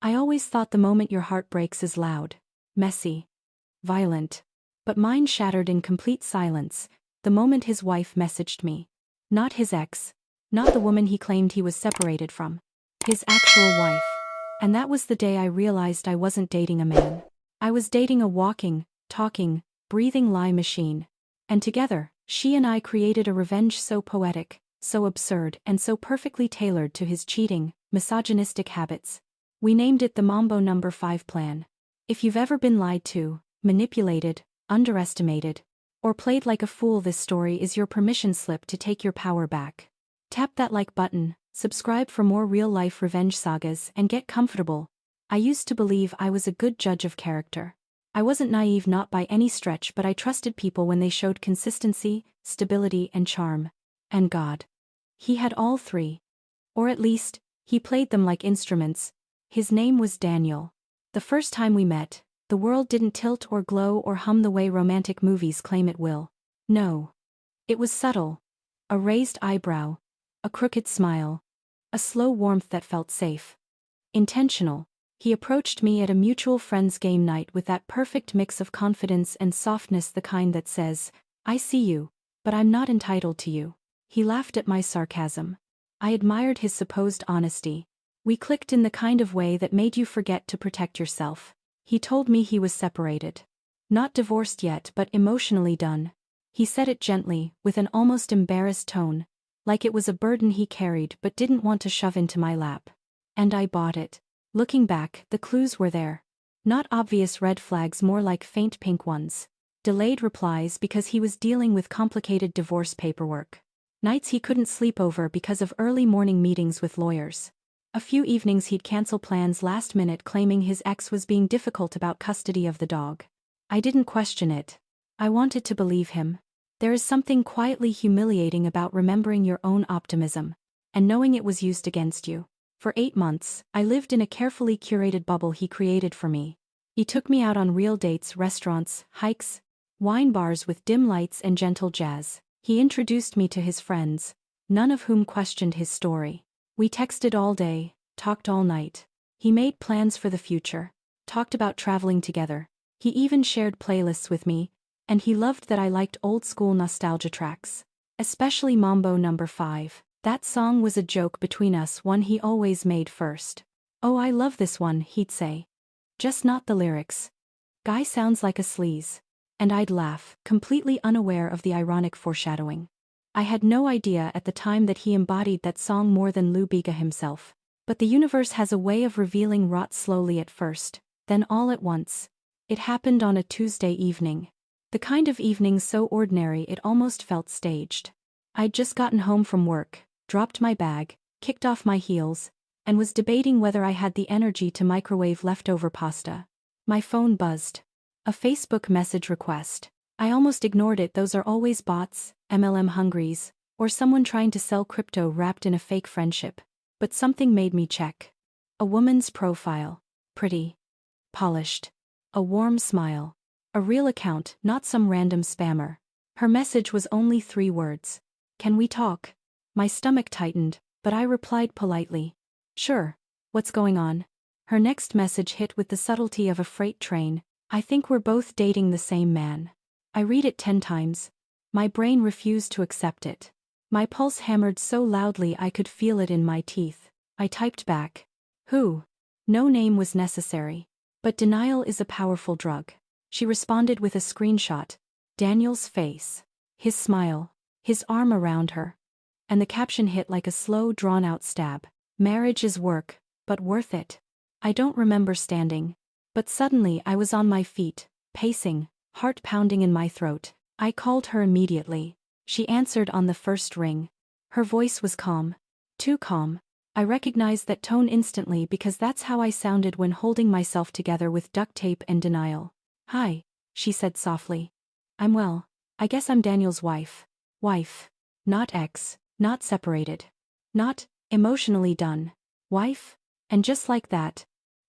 I always thought the moment your heart breaks is loud, messy, violent. But mine shattered in complete silence, the moment his wife messaged me. Not his ex. Not the woman he claimed he was separated from. His actual wife. And that was the day I realized I wasn't dating a man. I was dating a walking, talking, breathing lie machine. And together, she and I created a revenge so poetic, so absurd, and so perfectly tailored to his cheating, misogynistic habits. We named it the Mambo Number 5 Plan. If you've ever been lied to, manipulated, underestimated, or played like a fool, this story is your permission slip to take your power back. Tap that like button, subscribe for more real-life revenge sagas, and get comfortable. I used to believe I was a good judge of character. I wasn't naive, not by any stretch, but I trusted people when they showed consistency, stability, and charm. And God. He had all three. Or at least, he played them like instruments. His name was Daniel. The first time we met, the world didn't tilt or glow or hum the way romantic movies claim it will. No. It was subtle. A raised eyebrow. A crooked smile. A slow warmth that felt safe. Intentional. He approached me at a mutual friend's game night with that perfect mix of confidence and softness, the kind that says, "I see you, but I'm not entitled to you." He laughed at my sarcasm. I admired his supposed honesty. We clicked in the kind of way that made you forget to protect yourself. He told me he was separated. Not divorced yet, but emotionally done. He said it gently, with an almost embarrassed tone, like it was a burden he carried but didn't want to shove into my lap. And I bought it. Looking back, the clues were there. Not obvious red flags, more like faint pink ones. Delayed replies because he was dealing with complicated divorce paperwork. Nights he couldn't sleep over because of early morning meetings with lawyers. A few evenings he'd cancel plans last minute, claiming his ex was being difficult about custody of the dog. I didn't question it. I wanted to believe him. There is something quietly humiliating about remembering your own optimism, and knowing it was used against you. For 8 months, I lived in a carefully curated bubble he created for me. He took me out on real dates, restaurants, hikes, wine bars with dim lights and gentle jazz. He introduced me to his friends, none of whom questioned his story. We texted all day, talked all night. He made plans for the future, talked about traveling together. He even shared playlists with me, and he loved that I liked old-school nostalgia tracks. Especially Mambo Number 5. That song was a joke between us, one he always made first. "Oh, I love this one," he'd say. "Just not the lyrics. Guy sounds like a sleaze." And I'd laugh, completely unaware of the ironic foreshadowing. I had no idea at the time that he embodied that song more than Lou Bega himself. But the universe has a way of revealing rot slowly at first, then all at once. It happened on a Tuesday evening. The kind of evening so ordinary it almost felt staged. I'd just gotten home from work, dropped my bag, kicked off my heels, and was debating whether I had the energy to microwave leftover pasta. My phone buzzed. A Facebook message request. I almost ignored it. Those are always bots, MLM hungries, or someone trying to sell crypto wrapped in a fake friendship. But something made me check. A woman's profile. Pretty. Polished. A warm smile. A real account, not some random spammer. Her message was only 3 words. "Can we talk?" My stomach tightened, but I replied politely. "Sure. What's going on?" Her next message hit with the subtlety of a freight train. "I think we're both dating the same man." I read it 10 times. My brain refused to accept it. My pulse hammered so loudly I could feel it in my teeth. I typed back. "Who?" No name was necessary. But denial is a powerful drug. She responded with a screenshot. Daniel's face. His smile. His arm around her. And the caption hit like a slow, drawn-out stab. "Marriage is work, but worth it." I don't remember standing. But suddenly I was on my feet, pacing, heart pounding in my throat. I called her immediately. She answered on the first ring. Her voice was calm. Too calm. I recognized that tone instantly because that's how I sounded when holding myself together with duct tape and denial. "Hi," she said softly. "I'm well. I guess I'm Daniel's wife." Wife. Not ex. Not separated. Not emotionally done. Wife? And just like that,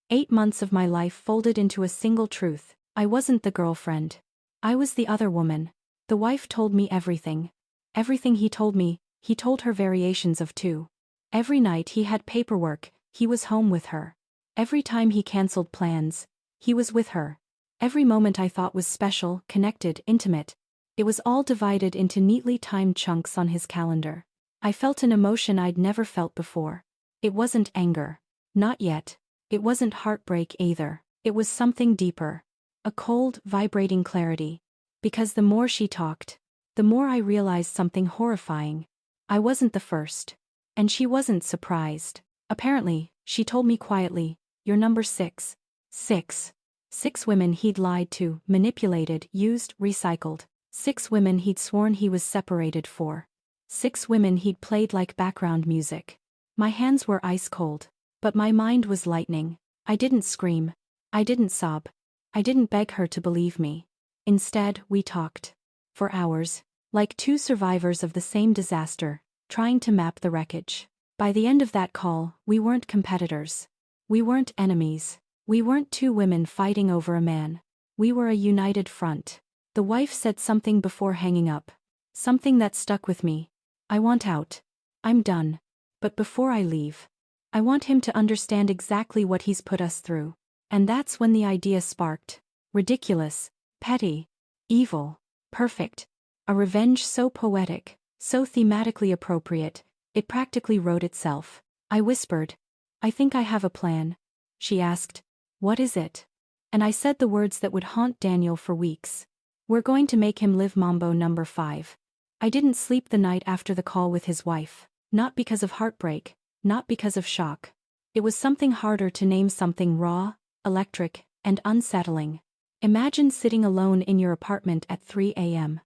8 months of my life folded into a single truth. I wasn't the girlfriend. I was the other woman. The wife told me everything. Everything he told me, he told her variations of too. Every night he had paperwork, he was home with her. Every time he cancelled plans, he was with her. Every moment I thought was special, connected, intimate. It was all divided into neatly timed chunks on his calendar. I felt an emotion I'd never felt before. It wasn't anger. Not yet. It wasn't heartbreak either. It was something deeper. A cold, vibrating clarity. Because the more she talked, the more I realized something horrifying. I wasn't the first. And she wasn't surprised. Apparently, she told me quietly, "You're number 6. 6. 6 women he'd lied to, manipulated, used, recycled. 6 women he'd sworn he was separated for. 6 women he'd played like background music." My hands were ice cold. But my mind was lightning. I didn't scream. I didn't sob. I didn't beg her to believe me. Instead, we talked. For hours. Like two survivors of the same disaster, trying to map the wreckage. By the end of that call, we weren't competitors. We weren't enemies. We weren't two women fighting over a man. We were a united front. The wife said something before hanging up. Something that stuck with me. "I want out. I'm done. But before I leave, I want him to understand exactly what he's put us through." And that's when the idea sparked. Ridiculous, petty, evil, perfect. A revenge so poetic, so thematically appropriate, it practically wrote itself. I whispered, "I think I have a plan." She asked, "What is it?" And I said the words that would haunt Daniel for weeks. "We're going to make him live Mambo number 5. I didn't sleep the night after the call with his wife. Not because of heartbreak. Not because of shock. It was something harder to name, something raw, electric, and unsettling. Imagine sitting alone in your apartment at 3 a.m.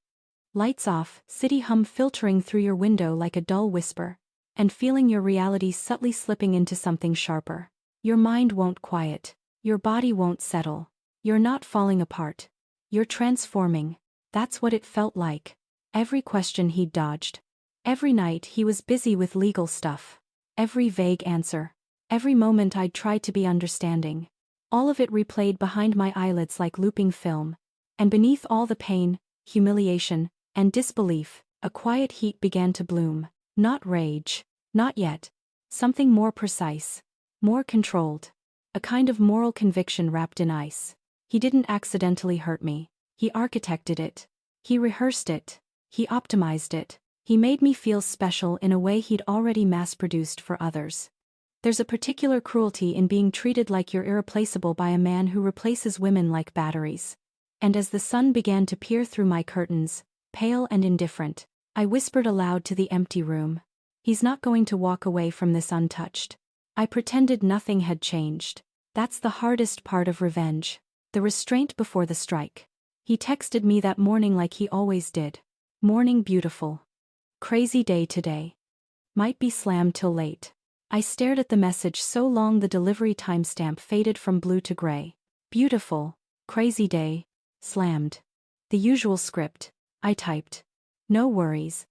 Lights off, city hum filtering through your window like a dull whisper, and feeling your reality subtly slipping into something sharper. Your mind won't quiet. Your body won't settle. You're not falling apart. You're transforming. That's what it felt like. Every question he'd dodged. Every night he was busy with legal stuff. Every vague answer. Every moment I'd tried to be understanding. All of it replayed behind my eyelids like looping film. And beneath all the pain, humiliation, and disbelief, a quiet heat began to bloom. Not rage. Not yet. Something more precise. More controlled. A kind of moral conviction wrapped in ice. He didn't accidentally hurt me. He architected it. He rehearsed it. He optimized it. He made me feel special in a way he'd already mass-produced for others. There's a particular cruelty in being treated like you're irreplaceable by a man who replaces women like batteries. And as the sun began to peer through my curtains, pale and indifferent, I whispered aloud to the empty room, "He's not going to walk away from this untouched." I pretended nothing had changed. That's the hardest part of revenge. The restraint before the strike. He texted me that morning like he always did. "Morning beautiful. Crazy day today. Might be slammed till late." I stared at the message so long the delivery timestamp faded from blue to gray. Beautiful. Crazy day. Slammed. The usual script. I typed. "No worries.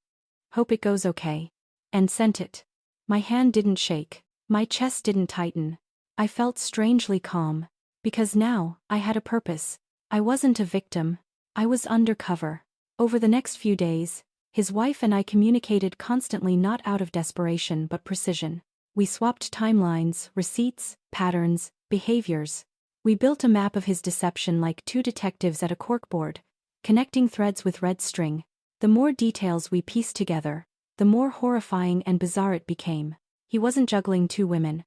Hope it goes okay." And sent it. My hand didn't shake. My chest didn't tighten. I felt strangely calm. Because now, I had a purpose. I wasn't a victim. I was undercover. Over the next few days, his wife and I communicated constantly, not out of desperation but precision. We swapped timelines, receipts, patterns, behaviors. We built a map of his deception like two detectives at a corkboard, connecting threads with red string. The more details we pieced together, the more horrifying and bizarre it became. He wasn't juggling 2 women.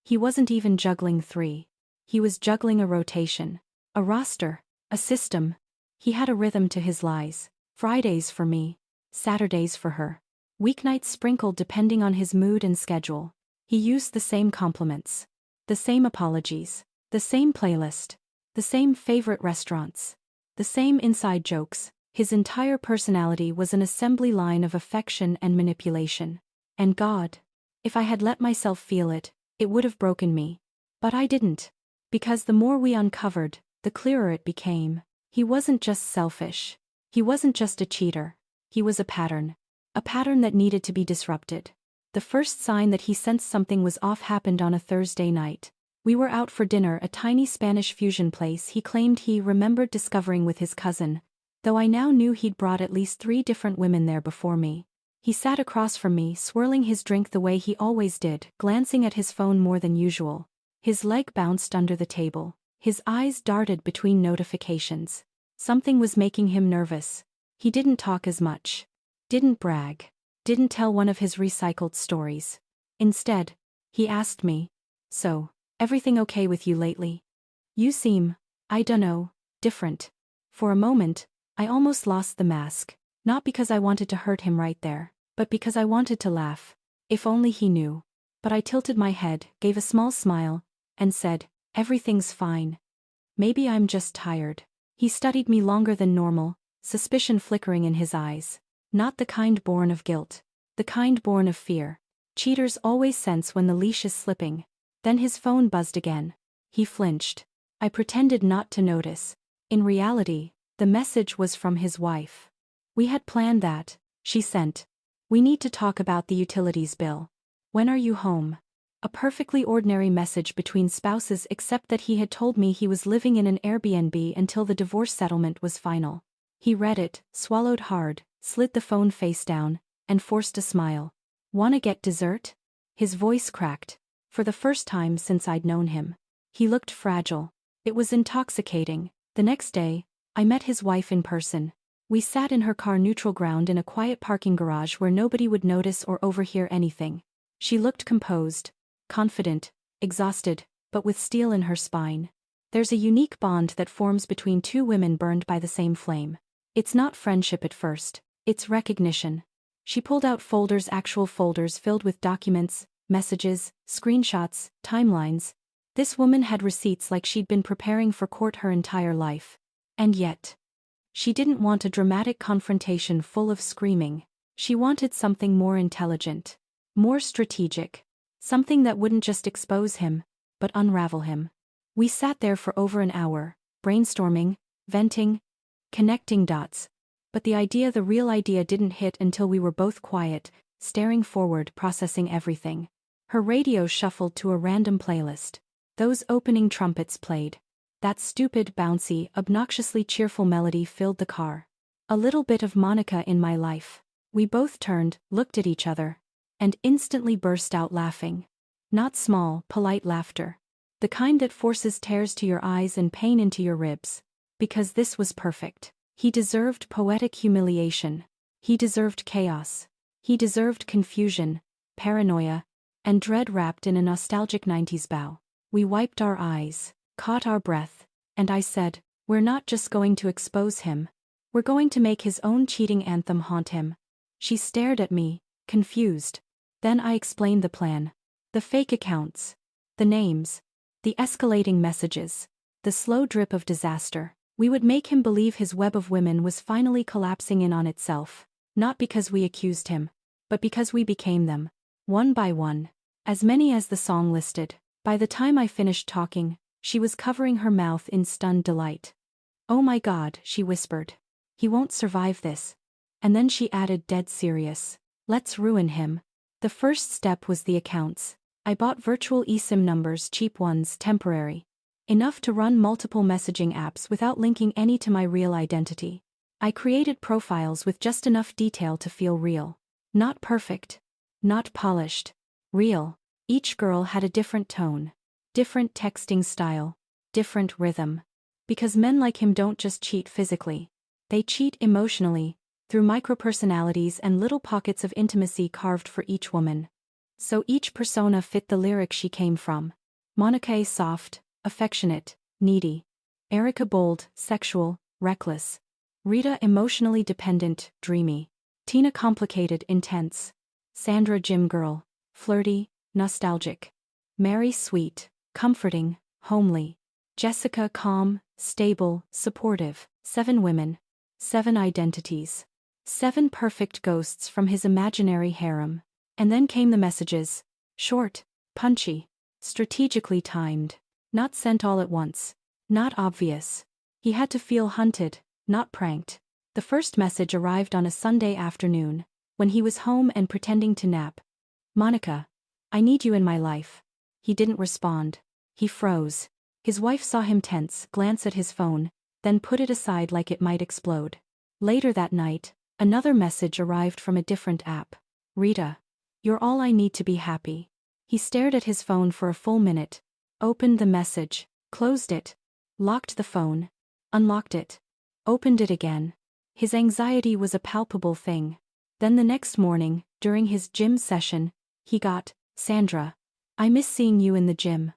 He wasn't even juggling 3. He was juggling a rotation. A roster. A system. He had a rhythm to his lies. Fridays for me. Saturdays for her. Weeknights sprinkled depending on his mood and schedule. He used the same compliments. The same apologies. The same playlist. The same favorite restaurants. The same inside jokes. His entire personality was an assembly line of affection and manipulation. And God, if I had let myself feel it, it would have broken me. But I didn't. Because the more we uncovered, the clearer it became. He wasn't just selfish. He wasn't just a cheater. He was a pattern. A pattern that needed to be disrupted. The first sign that he sensed something was off happened on a Thursday night. We were out for dinner, a tiny Spanish fusion place he claimed he remembered discovering with his cousin, though I now knew he'd brought at least 3 different women there before me. He sat across from me, swirling his drink the way he always did, glancing at his phone more than usual. His leg bounced under the table. His eyes darted between notifications. Something was making him nervous. He didn't talk as much. Didn't brag. Didn't tell one of his recycled stories. Instead, he asked me, "So, everything okay with you lately? You seem, I dunno, different." For a moment, I almost lost the mask, not because I wanted to hurt him right there, but because I wanted to laugh. If only he knew. But I tilted my head, gave a small smile, and said, "Everything's fine. Maybe I'm just tired." He studied me longer than normal, suspicion flickering in his eyes. Not the kind born of guilt. The kind born of fear. Cheaters always sense when the leash is slipping. Then his phone buzzed again. He flinched. I pretended not to notice. In reality, the message was from his wife. "We had planned that," she sent. "We need to talk about the utilities bill. When are you home?" A perfectly ordinary message between spouses, except that he had told me he was living in an Airbnb until the divorce settlement was final. He read it, swallowed hard, slid the phone face down, and forced a smile. "Wanna get dessert?" His voice cracked. For the first time since I'd known him. He looked fragile. It was intoxicating. The next day, I met his wife in person. We sat in her car neutral ground in a quiet parking garage where nobody would notice or overhear anything. She looked composed, confident, exhausted, but with steel in her spine. There's a unique bond that forms between two women burned by the same flame. It's not friendship at first, it's recognition. She pulled out folders, actual folders filled with documents, messages, screenshots, timelines. This woman had receipts like she'd been preparing for court her entire life. And yet, she didn't want a dramatic confrontation full of screaming. She wanted something more intelligent, more strategic. Something that wouldn't just expose him, but unravel him. We sat there for over an hour, brainstorming, venting, connecting dots. But the real idea didn't hit until we were both quiet, staring forward, processing everything. Her radio shuffled to a random playlist. Those opening trumpets played. That stupid, bouncy, obnoxiously cheerful melody filled the car. A little bit of Monica in my life. We both turned, looked at each other, and instantly burst out laughing. Not small, polite laughter. The kind that forces tears to your eyes and pain into your ribs. Because this was perfect. He deserved poetic humiliation. He deserved chaos. He deserved confusion, paranoia, and dread wrapped in a nostalgic 90s bow. We wiped our eyes, caught our breath, and I said, "We're not just going to expose him. We're going to make his own cheating anthem haunt him." She stared at me, confused. Then I explained the plan. The fake accounts. The names. The escalating messages. The slow drip of disaster. We would make him believe his web of women was finally collapsing in on itself. Not because we accused him, but because we became them. One by one. As many as the song listed. By the time I finished talking, she was covering her mouth in stunned delight. "Oh my God," she whispered. "He won't survive this." And then she added, dead serious, "Let's ruin him." The first step was the accounts. I bought virtual eSIM numbers, cheap ones, temporary. Enough to run multiple messaging apps without linking any to my real identity. I created profiles with just enough detail to feel real. Not perfect. Not polished. Real. Each girl had a different tone. Different texting style. Different rhythm. Because men like him don't just cheat physically. They cheat emotionally, through micropersonalities and little pockets of intimacy carved for each woman. So each persona fit the lyric she came from. Monica soft, affectionate, needy. Erica bold, sexual, reckless. Rita emotionally dependent, dreamy. Tina complicated, intense. Sandra gym girl, flirty, nostalgic. Mary sweet, comforting, homely. Jessica calm, stable, supportive. 7 women. 7 identities. 7 perfect ghosts from his imaginary harem. And then came the messages. Short, punchy, strategically timed. Not sent all at once. Not obvious. He had to feel hunted, not pranked. The first message arrived on a Sunday afternoon, when he was home and pretending to nap. "Monica, I need you in my life." He didn't respond. He froze. His wife saw him tense, glance at his phone, then put it aside like it might explode. Later that night, another message arrived from a different app. "Rita, you're all I need to be happy." He stared at his phone for a full minute. Opened the message, closed it, locked the phone, unlocked it, opened it again. His anxiety was a palpable thing. Then the next morning, during his gym session, he got, "Sandra, I miss seeing you in the gym.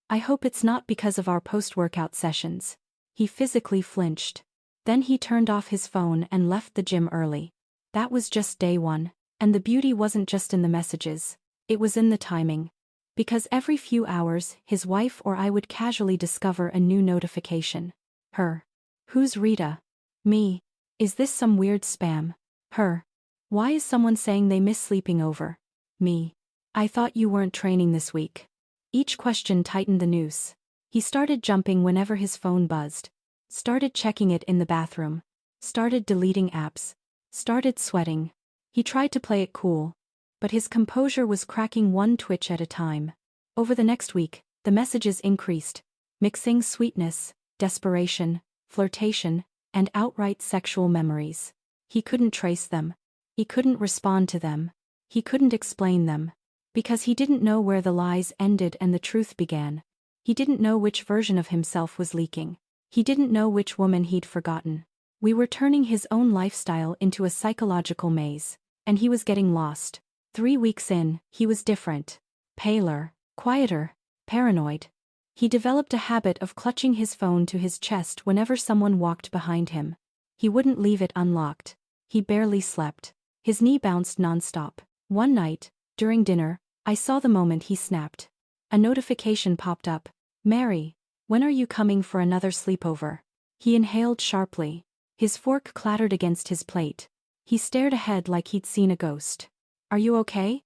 I hope it's not because of our post-workout sessions." He physically flinched. Then he turned off his phone and left the gym early. That was just day one, and the beauty wasn't just in the messages. It was in the timing. Because every few hours, his wife or I would casually discover a new notification. Her. Who's Rita? Me. Is this some weird spam? Her. Why is someone saying they miss sleeping over? Me. I thought you weren't training this week. Each question tightened the noose. He started jumping whenever his phone buzzed. Started checking it in the bathroom. Started deleting apps. Started sweating. He tried to play it cool. But his composure was cracking one twitch at a time. Over the next week, the messages increased, mixing sweetness, desperation, flirtation, and outright sexual memories. He couldn't trace them. He couldn't respond to them. He couldn't explain them. Because he didn't know where the lies ended and the truth began. He didn't know which version of himself was leaking. He didn't know which woman he'd forgotten. We were turning his own lifestyle into a psychological maze, and he was getting lost. 3 weeks in, he was different. Paler, quieter, paranoid. He developed a habit of clutching his phone to his chest whenever someone walked behind him. He wouldn't leave it unlocked. He barely slept. His knee bounced nonstop. One night, during dinner, I saw the moment he snapped. A notification popped up. "Mary, when are you coming for another sleepover?" He inhaled sharply. His fork clattered against his plate. He stared ahead like he'd seen a ghost. "Are you okay?"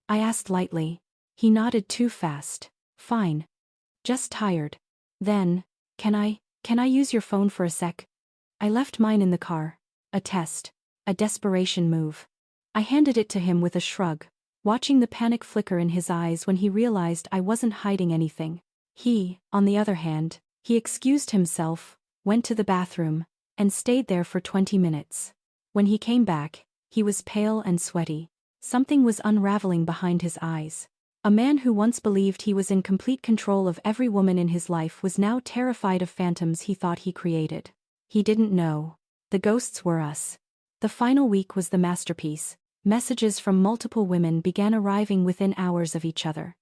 I asked lightly. He nodded too fast. "Fine. Just tired." Then, can I use your phone for a sec?" I left mine in the car. A test. A desperation move. I handed it to him with a shrug, watching the panic flicker in his eyes when he realized I wasn't hiding anything. He, on the other hand, he excused himself, went to the bathroom, and stayed there for 20 minutes. When he came back, he was pale and sweaty. Something was unraveling behind his eyes. A man who once believed he was in complete control of every woman in his life was now terrified of phantoms he thought he created. He didn't know. The ghosts were us. The final week was the masterpiece. Messages from multiple women began arriving within hours of each other.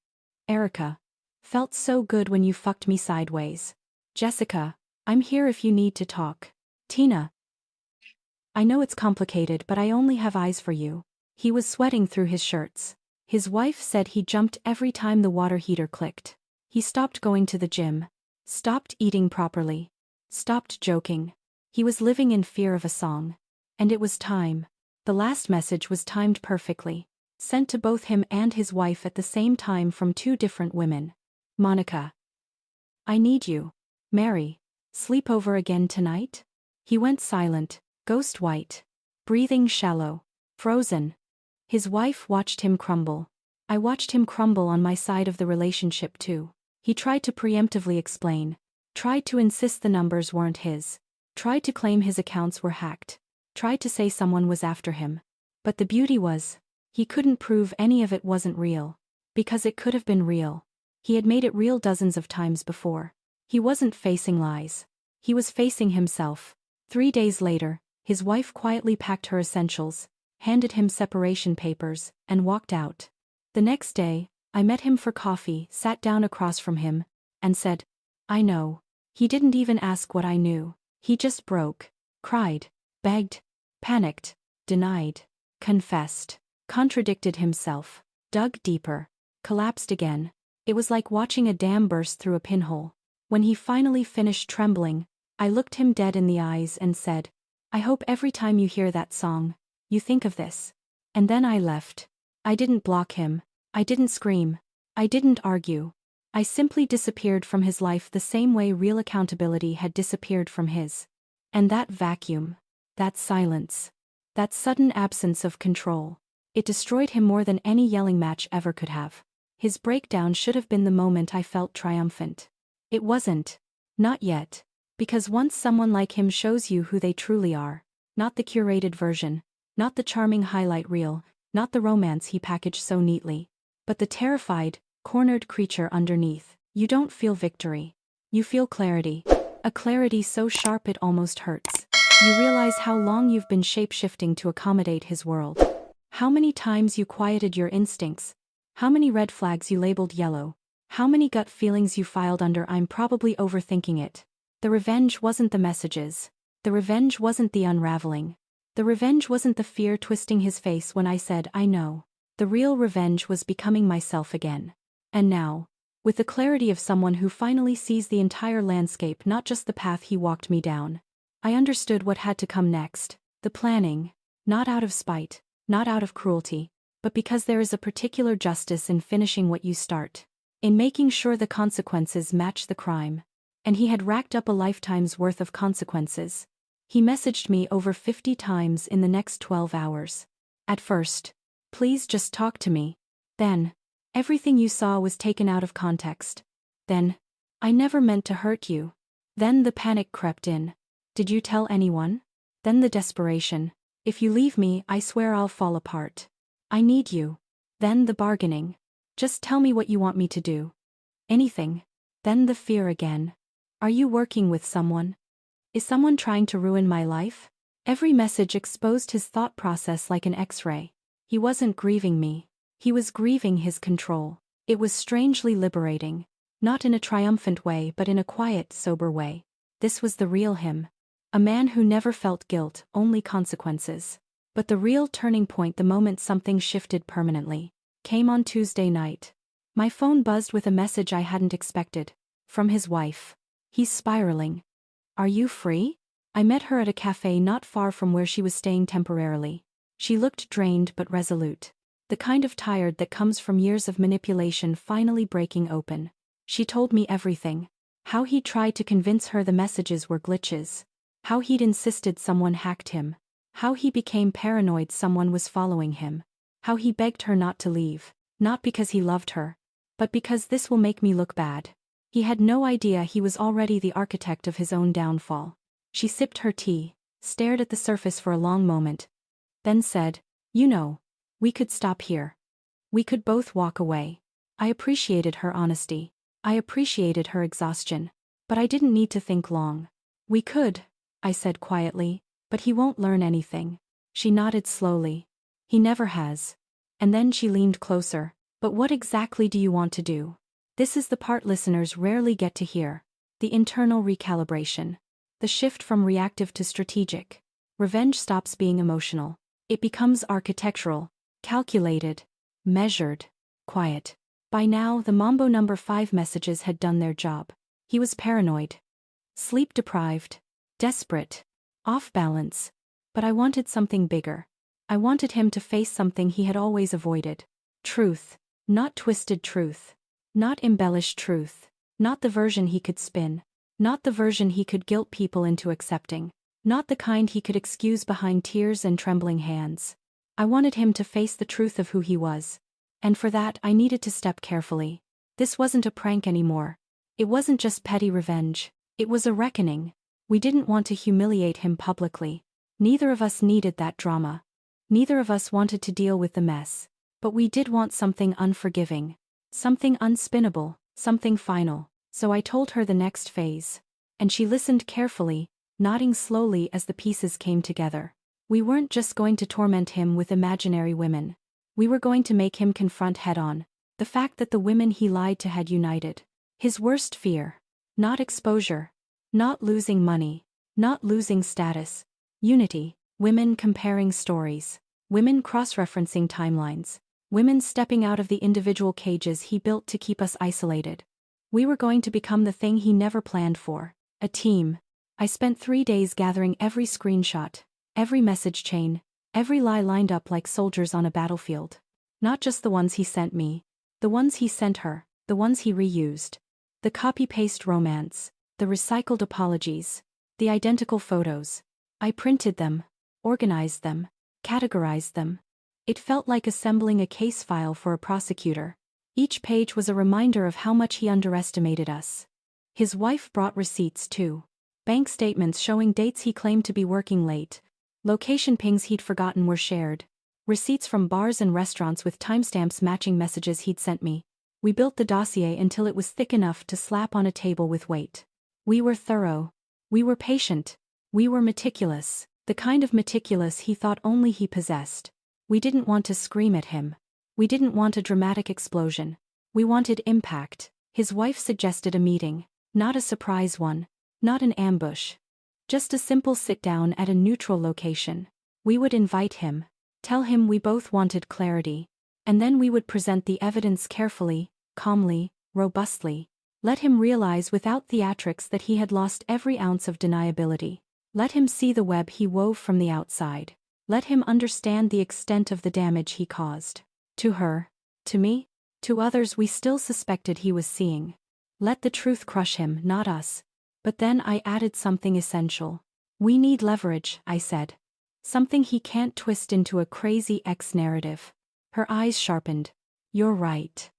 "Erica. Felt so good when you fucked me sideways." "Jessica. I'm here if you need to talk." "Tina. I know it's complicated but I only have eyes for you." He was sweating through his shirts. His wife said he jumped every time the water heater clicked. He stopped going to the gym. Stopped eating properly. Stopped joking. He was living in fear of a song. And it was time. The last message was timed perfectly. Sent to both him and his wife at the same time from 2 different women. "Monica. I need you. Mary. Sleepover again tonight?" He went silent, ghost white. Breathing shallow. Frozen. His wife watched him crumble. I watched him crumble on my side of the relationship too. He tried to preemptively explain. Tried to insist the numbers weren't his. Tried to claim his accounts were hacked. Tried to say someone was after him. But the beauty was, he couldn't prove any of it wasn't real. Because it could have been real. He had made it real dozens of times before. He wasn't facing lies. He was facing himself. 3 days later, his wife quietly packed her essentials, handed him separation papers, and walked out. The next day, I met him for coffee, sat down across from him, and said, "I know." He didn't even ask what I knew. He just broke. Cried. Begged. Panicked. Denied. Confessed. Contradicted himself. Dug deeper. Collapsed again. It was like watching a dam burst through a pinhole. When he finally finished trembling, I looked him dead in the eyes and said, "I hope every time you hear that song, you think of this." And then I left. I didn't block him. I didn't scream. I didn't argue. I simply disappeared from his life the same way real accountability had disappeared from his. And that vacuum, that silence, that sudden absence of control, it destroyed him more than any yelling match ever could have. His breakdown should have been the moment I felt triumphant. It wasn't. Not yet. Because once someone like him shows you who they truly are, not the curated version, not the charming highlight reel, not the romance he packaged so neatly, but the terrified, cornered creature underneath, You don't feel victory. You feel clarity. A clarity so sharp it almost hurts. You realize how long you've been shape-shifting to accommodate his world. How many times you quieted your instincts. How many red flags you labeled yellow. How many gut feelings you filed under "I'm probably overthinking it." The revenge wasn't the messages. The revenge wasn't the unraveling. The revenge wasn't the fear twisting his face when I said, "I know." The real revenge was becoming myself again. And now, with the clarity of someone who finally sees the entire landscape, not just the path he walked me down, I understood what had to come next. The planning. Not out of spite, not out of cruelty, but because there is a particular justice in finishing what you start. In making sure the consequences match the crime. And he had racked up a lifetime's worth of consequences. He messaged me over 50 times in the next 12 hours. At first, "Please just talk to me." Then, "Everything you saw was taken out of context." Then, "I never meant to hurt you." Then the panic crept in. "Did you tell anyone?" Then the desperation. "If you leave me, I swear I'll fall apart. I need you." Then the bargaining. "Just tell me what you want me to do." Anything. Then the fear again. "Are you working with someone? Is someone trying to ruin my life?" Every message exposed his thought process like an X-ray. He wasn't grieving me. He was grieving his control. It was strangely liberating. Not in a triumphant way but in a quiet, sober way. This was the real him. A man who never felt guilt, only consequences. But the real turning point, the moment something shifted permanently, came on Tuesday night. My phone buzzed with a message I hadn't expected. From his wife. "He's spiraling. Are you free?" I met her at a cafe not far from where she was staying temporarily. She looked drained but resolute. The kind of tired that comes from years of manipulation finally breaking open. She told me everything. How he'd tried to convince her the messages were glitches. How he'd insisted someone hacked him. How he became paranoid someone was following him. How he begged her not to leave. Not because he loved her, but because "this will make me look bad." He had no idea he was already the architect of his own downfall. She sipped her tea, stared at the surface for a long moment, then said, "You know, we could stop here. We could both walk away." I appreciated her honesty. I appreciated her exhaustion. But I didn't need to think long. "We could," I said quietly, "but he won't learn anything." She nodded slowly. "He never has." And then she leaned closer. "But what exactly do you want to do?" This is the part listeners rarely get to hear. The internal recalibration. The shift from reactive to strategic. Revenge stops being emotional. It becomes architectural, calculated, measured, quiet. By now, the Mambo number 5 messages had done their job. He was paranoid, sleep-deprived, desperate, off balance. But I wanted something bigger. I wanted him to face something he had always avoided. Truth. Not twisted truth. Not embellished truth. Not the version he could spin. Not the version he could guilt people into accepting. Not the kind he could excuse behind tears and trembling hands. I wanted him to face the truth of who he was. And for that I needed to step carefully. This wasn't a prank anymore. It wasn't just petty revenge. It was a reckoning. We didn't want to humiliate him publicly. Neither of us needed that drama. Neither of us wanted to deal with the mess. But we did want something unforgiving. Something unspinnable, something final. So I told her the next phase. And she listened carefully, nodding slowly as the pieces came together. We weren't just going to torment him with imaginary women. We were going to make him confront head-on the fact that the women he lied to had united. His worst fear. Not exposure. Not losing money. Not losing status. Unity. Women comparing stories. Women cross-referencing timelines. Women stepping out of the individual cages he built to keep us isolated. We were going to become the thing he never planned for. A team. I spent 3 days gathering every screenshot, every message chain, every lie lined up like soldiers on a battlefield. Not just the ones he sent me. The ones he sent her. The ones he reused. The copy-paste romance. The recycled apologies. The identical photos. I printed them. Organized them. Categorized them. It felt like assembling a case file for a prosecutor. Each page was a reminder of how much he underestimated us. His wife brought receipts too. Bank statements showing dates he claimed to be working late. Location pings he'd forgotten were shared. Receipts from bars and restaurants with timestamps matching messages he'd sent me. We built the dossier until it was thick enough to slap on a table with weight. We were thorough. We were patient. We were meticulous, the kind of meticulous he thought only he possessed. We didn't want to scream at him. We didn't want a dramatic explosion. We wanted impact. His wife suggested a meeting, not a surprise one, not an ambush. Just a simple sit-down at a neutral location. We would invite him, tell him we both wanted clarity, and then we would present the evidence carefully, calmly, robustly. Let him realize without theatrics that he had lost every ounce of deniability. Let him see the web he wove from the outside. Let him understand the extent of the damage he caused. To her, to me, to others we still suspected he was seeing. Let the truth crush him, not us. But then I added something essential. We need leverage, I said. Something he can't twist into a crazy X-narrative. Her eyes sharpened. You're right.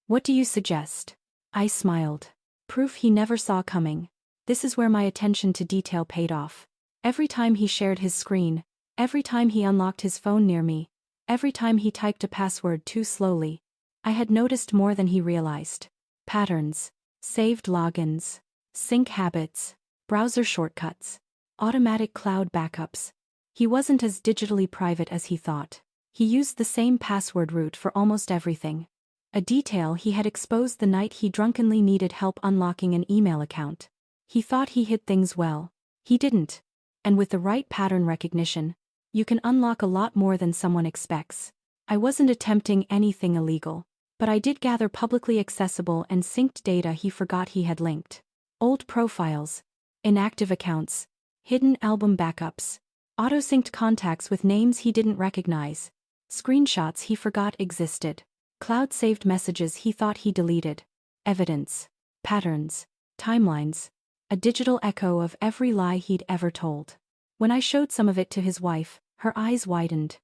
What do you suggest? I smiled. Proof he never saw coming. This is where my attention to detail paid off. Every time he shared his screen, every time he unlocked his phone near me, every time he typed a password too slowly, I had noticed more than he realized. Patterns, saved logins, sync habits, browser shortcuts, automatic cloud backups. He wasn't as digitally private as he thought. He used the same password root for almost everything. A detail he had exposed the night he drunkenly needed help unlocking an email account. He thought he hid things well. He didn't. And with the right pattern recognition, you can unlock a lot more than someone expects. I wasn't attempting anything illegal, but I did gather publicly accessible and synced data he forgot he had linked. Old profiles, inactive accounts, hidden album backups, auto-synced contacts with names he didn't recognize, screenshots he forgot existed, cloud-saved messages he thought he deleted, evidence, patterns, timelines, a digital echo of every lie he'd ever told. When I showed some of it to his wife, her eyes widened.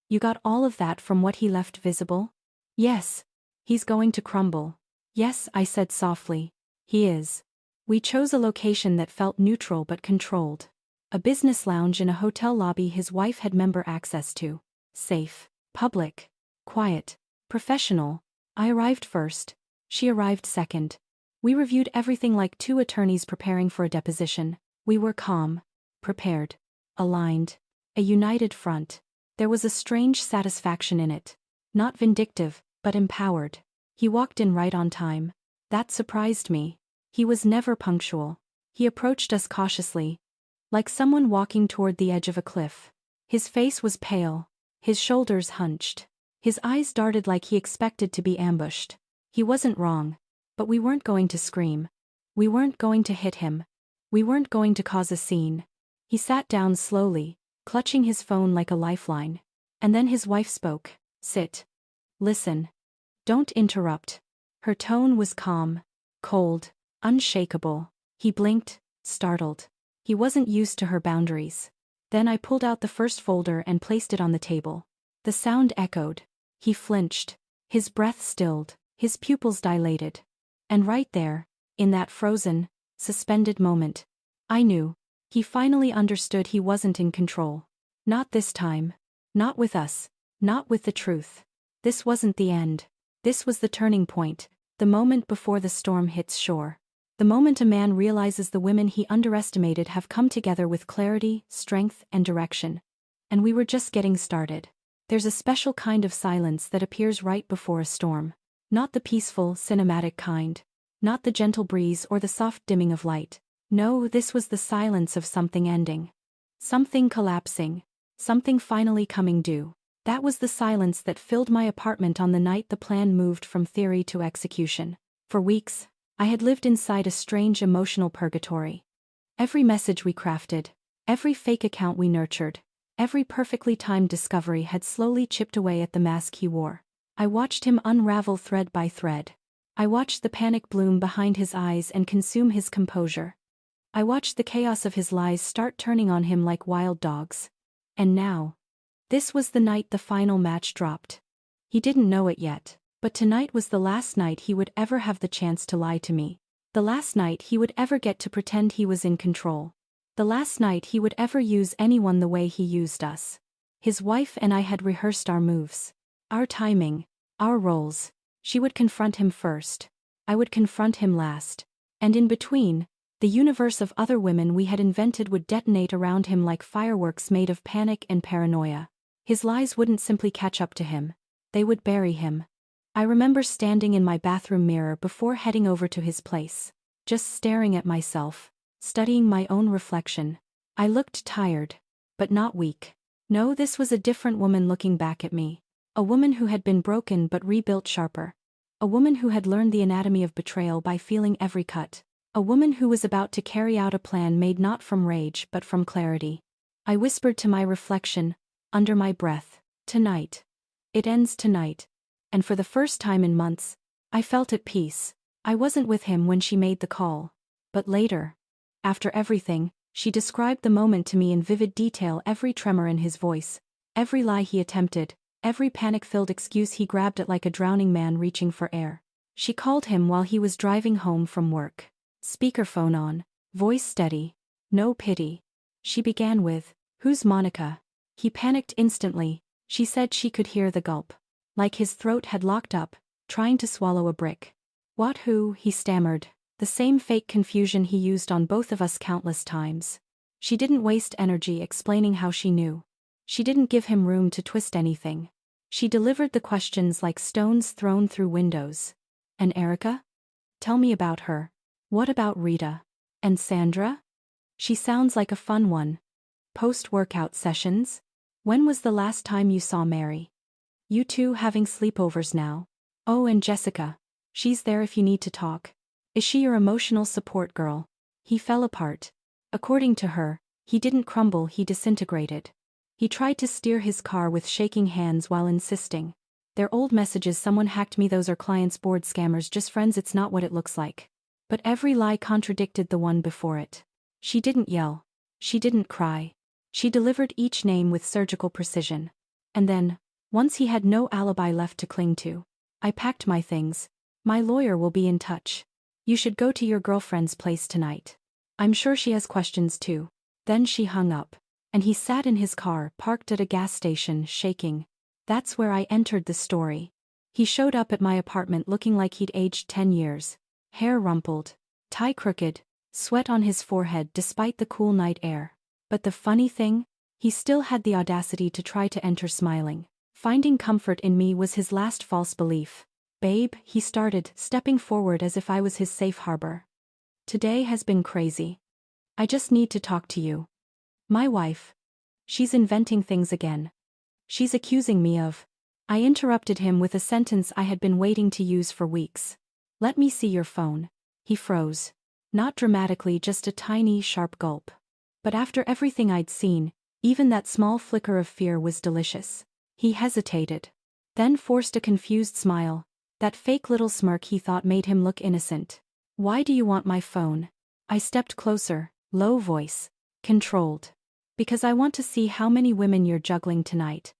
You got all of that from what he left visible? Yes. He's going to crumble. Yes, I said softly. He is. We chose a location that felt neutral but controlled. A business lounge in a hotel lobby his wife had member access to. Safe, public, quiet, professional. I arrived first. She arrived second. We reviewed everything like two attorneys preparing for a deposition. We were calm, prepared, aligned, a united front. There was a strange satisfaction in it. Not vindictive, but empowered. He walked in right on time. That surprised me. He was never punctual. He approached us cautiously, like someone walking toward the edge of a cliff. His face was pale, his shoulders hunched. His eyes darted like he expected to be ambushed. He wasn't wrong. But we weren't going to scream. We weren't going to hit him. We weren't going to cause a scene. He sat down slowly, clutching his phone like a lifeline. And then his wife spoke. Sit. Listen. Don't interrupt. Her tone was calm, cold, unshakable. He blinked, startled. He wasn't used to her boundaries. Then I pulled out the first folder and placed it on the table. The sound echoed. He flinched. His breath stilled. His pupils dilated. And right there, in that frozen, suspended moment, I knew. He finally understood he wasn't in control. Not this time. Not with us. Not with the truth. This wasn't the end. This was the turning point, the moment before the storm hits shore. The moment a man realizes the women he underestimated have come together with clarity, strength, and direction. And we were just getting started. There's a special kind of silence that appears right before a storm. Not the peaceful, cinematic kind. Not the gentle breeze or the soft dimming of light. No, this was the silence of something ending. Something collapsing. Something finally coming due. That was the silence that filled my apartment on the night the plan moved from theory to execution. For weeks, I had lived inside a strange emotional purgatory. Every message we crafted, every fake account we nurtured, every perfectly timed discovery had slowly chipped away at the mask he wore. I watched him unravel thread by thread. I watched the panic bloom behind his eyes and consume his composure. I watched the chaos of his lies start turning on him like wild dogs. And now, this was the night the final match dropped. He didn't know it yet, but tonight was the last night he would ever have the chance to lie to me. The last night he would ever get to pretend he was in control. The last night he would ever use anyone the way he used us. His wife and I had rehearsed our moves. Our timing. Our roles. She would confront him first. I would confront him last. And in between, the universe of other women we had invented would detonate around him like fireworks made of panic and paranoia. His lies wouldn't simply catch up to him. They would bury him. I remember standing in my bathroom mirror before heading over to his place, just staring at myself, studying my own reflection. I looked tired, but not weak. No, this was a different woman looking back at me. A woman who had been broken but rebuilt sharper. A woman who had learned the anatomy of betrayal by feeling every cut. A woman who was about to carry out a plan made not from rage but from clarity. I whispered to my reflection, under my breath, "Tonight. It ends tonight." And for the first time in months, I felt at peace. I wasn't with him when she made the call. But later, after everything, she described the moment to me in vivid detail, every tremor in his voice, every lie he attempted, every panic-filled excuse he grabbed at like a drowning man reaching for air. She called him while he was driving home from work. Speakerphone on, voice steady, no pity. She began with, "Who's Monica?" He panicked instantly. She said she could hear the gulp. Like his throat had locked up, trying to swallow a brick. "What, who?" he stammered. The same fake confusion he used on both of us countless times. She didn't waste energy explaining how she knew. She didn't give him room to twist anything. She delivered the questions like stones thrown through windows. "And Erica? Tell me about her. What about Rita? And Sandra? She sounds like a fun one. Post-workout sessions? When was the last time you saw Mary? You two having sleepovers now? Oh, and Jessica. She's there if you need to talk. Is she your emotional support girl?" He fell apart. According to her, he didn't crumble, he disintegrated. He tried to steer his car with shaking hands while insisting. "They're old messages, someone hacked me, those are clients, bored scammers, just friends, it's not what it looks like." But every lie contradicted the one before it. She didn't yell. She didn't cry. She delivered each name with surgical precision. And then, once he had no alibi left to cling to, I packed my things. "My lawyer will be in touch. You should go to your girlfriend's place tonight. I'm sure she has questions too." Then she hung up. And he sat in his car, parked at a gas station, shaking. That's where I entered the story. He showed up at my apartment looking like he'd aged 10 years. Hair rumpled, tie crooked, sweat on his forehead despite the cool night air. But the funny thing? He still had the audacity to try to enter smiling. Finding comfort in me was his last false belief. "Babe," he started, stepping forward as if I was his safe harbor. "Today has been crazy. I just need to talk to you. My wife. She's inventing things again. She's accusing me of..." I interrupted him with a sentence I had been waiting to use for weeks. "Let me see your phone." He froze. Not dramatically, just a tiny, sharp gulp. But after everything I'd seen, even that small flicker of fear was delicious. He hesitated. Then forced a confused smile. That fake little smirk he thought made him look innocent. "Why do you want my phone?" I stepped closer, low voice, controlled. "Because I want to see how many women you're juggling tonight.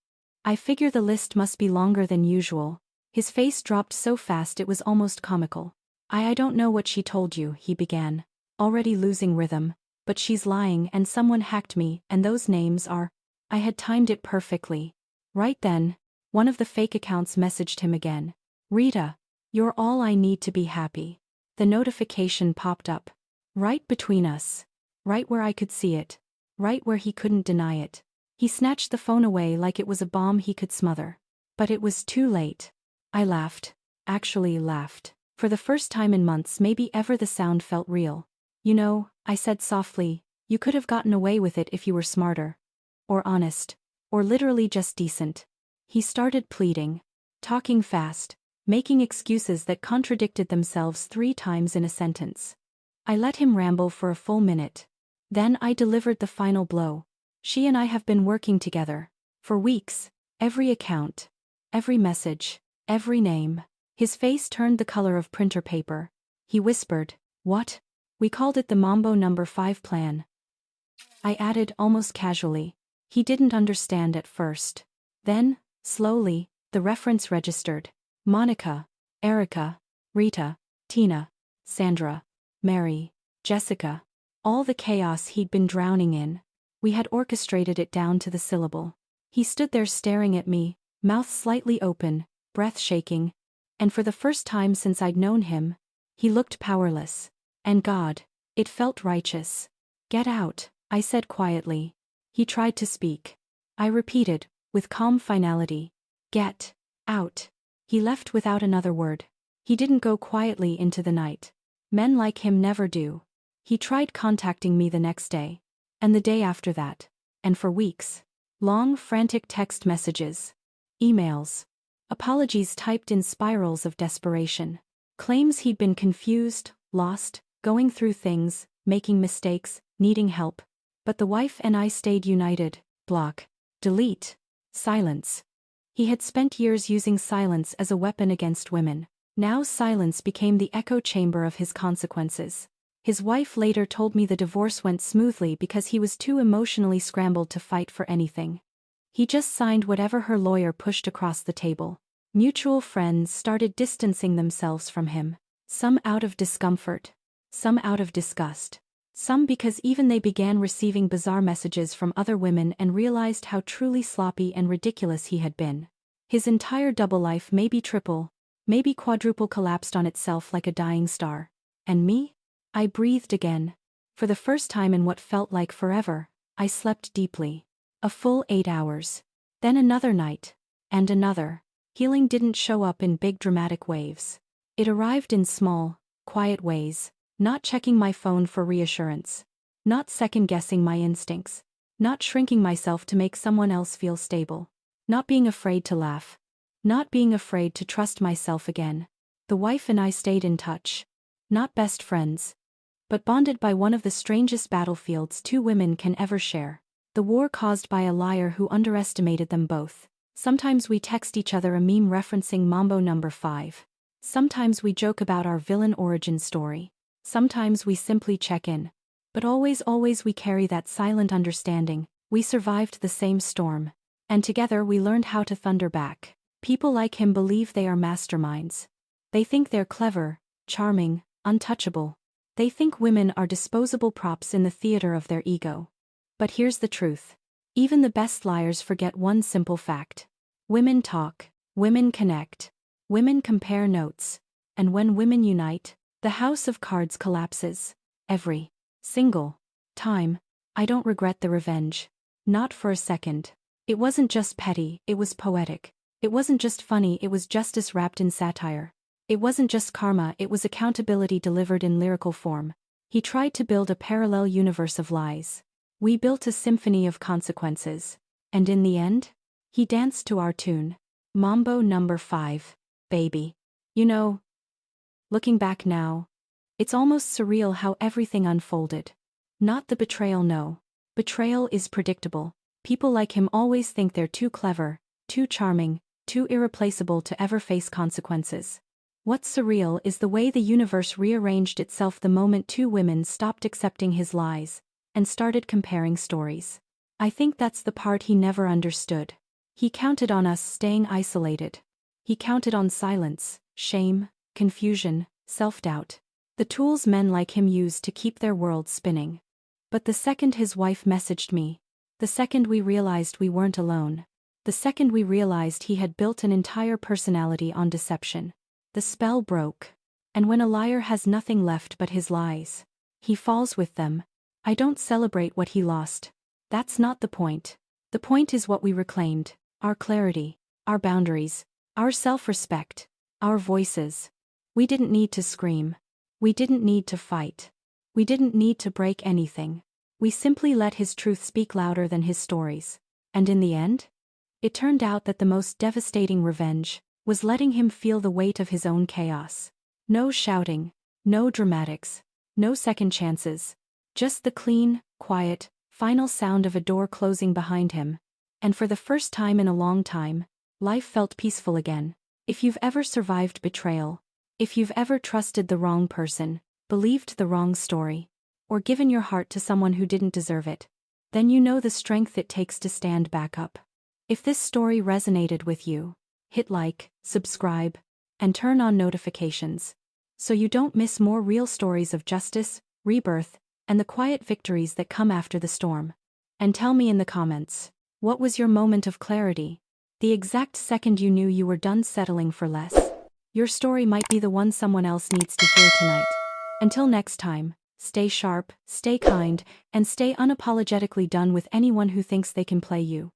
I figure the list must be longer than usual." His face dropped so fast it was almost comical. I don't know what she told you," he began, already losing rhythm, "but she's lying and someone hacked me and those names are..." I had timed it perfectly. Right then, one of the fake accounts messaged him again. "Rita, you're all I need to be happy." The notification popped up. Right between us. Right where I could see it. Right where he couldn't deny it. He snatched the phone away like it was a bomb he could smother. But it was too late. I laughed. Actually laughed. For the first time in months, maybe ever, the sound felt real. "You know," I said softly, "you could have gotten away with it if you were smarter. Or honest. Or literally just decent." He started pleading. Talking fast. Making excuses that contradicted themselves 3 times in a sentence. I let him ramble for a full minute. Then I delivered the final blow. "She and I have been working together. For weeks. Every account. Every message. Every name." His face turned the color of printer paper. He whispered, "What?" "We called it the Mambo Number 5 plan." I added almost casually. He didn't understand at first. Then, slowly, the reference registered. Monica, Erica, Rita, Tina, Sandra, Mary, Jessica. All the chaos he'd been drowning in. We had orchestrated it down to the syllable. He stood there staring at me, mouth slightly open, breath shaking. And for the first time since I'd known him, he looked powerless. And God, it felt righteous. Get out, I said quietly. He tried to speak. I repeated, with calm finality. Get out. He left without another word. He didn't go quietly into the night. Men like him never do. He tried contacting me the next day. And the day after that. And for weeks. Long, frantic text messages. Emails. Apologies typed in spirals of desperation. Claims he'd been confused, lost, going through things, making mistakes, needing help. But the wife and I stayed united. Block. Delete. Silence. He had spent years using silence as a weapon against women. Now silence became the echo chamber of his consequences. His wife later told me the divorce went smoothly because he was too emotionally scrambled to fight for anything. He just signed whatever her lawyer pushed across the table. Mutual friends started distancing themselves from him. Some out of discomfort. Some out of disgust. Some because even they began receiving bizarre messages from other women and realized how truly sloppy and ridiculous he had been. His entire double life, maybe triple, maybe quadruple, collapsed on itself like a dying star. And me? I breathed again. For the first time in what felt like forever, I slept deeply. A full 8 hours. Then another night. And another. Healing didn't show up in big dramatic waves. It arrived in small, quiet ways. Not checking my phone for reassurance. Not second-guessing my instincts. Not shrinking myself to make someone else feel stable. Not being afraid to laugh. Not being afraid to trust myself again. The wife and I stayed in touch. Not best friends. But bonded by one of the strangest battlefields two women can ever share. The war caused by a liar who underestimated them both. Sometimes we text each other a meme referencing Mambo number 5. Sometimes we joke about our villain origin story. Sometimes we simply check in. But always we carry that silent understanding. We survived the same storm. And together we learned how to thunder back. People like him believe they are masterminds. They think they're clever, charming, untouchable. They think women are disposable props in the theater of their ego. But here's the truth. Even the best liars forget one simple fact. Women talk. Women connect. Women compare notes. And when women unite, the house of cards collapses. Every single time. I don't regret the revenge. Not for a second. It wasn't just petty, it was poetic. It wasn't just funny, it was justice wrapped in satire. It wasn't just karma, it was accountability delivered in lyrical form. He tried to build a parallel universe of lies. We built a symphony of consequences. And in the end, he danced to our tune. Mambo number 5, baby. You know, looking back now, it's almost surreal how everything unfolded. Not the betrayal, no. Betrayal is predictable. People like him always think they're too clever, too charming, too irreplaceable to ever face consequences. What's surreal is the way the universe rearranged itself the moment two women stopped accepting his lies and started comparing stories. I think that's the part he never understood. He counted on us staying isolated. He counted on silence, shame, confusion, self-doubt. The tools men like him use to keep their world spinning. But the second his wife messaged me, the second we realized we weren't alone, the second we realized he had built an entire personality on deception, the spell broke. And when a liar has nothing left but his lies, he falls with them. I don't celebrate what he lost. That's not the point. The point is what we reclaimed, our clarity, our boundaries, our self-respect, our voices. We didn't need to scream. We didn't need to fight. We didn't need to break anything. We simply let his truth speak louder than his stories. And in the end, it turned out that the most devastating revenge was letting him feel the weight of his own chaos. No shouting, no dramatics, no second chances. Just the clean, quiet, final sound of a door closing behind him. And for the first time in a long time, life felt peaceful again. If you've ever survived betrayal, if you've ever trusted the wrong person, believed the wrong story, or given your heart to someone who didn't deserve it, then you know the strength it takes to stand back up. If this story resonated with you, hit like, subscribe, and turn on notifications, so you don't miss more real stories of justice, rebirth, and the quiet victories that come after the storm. And tell me in the comments, what was your moment of clarity? The exact second you knew you were done settling for less? Your story might be the one someone else needs to hear tonight. Until next time, stay sharp, stay kind, and stay unapologetically done with anyone who thinks they can play you.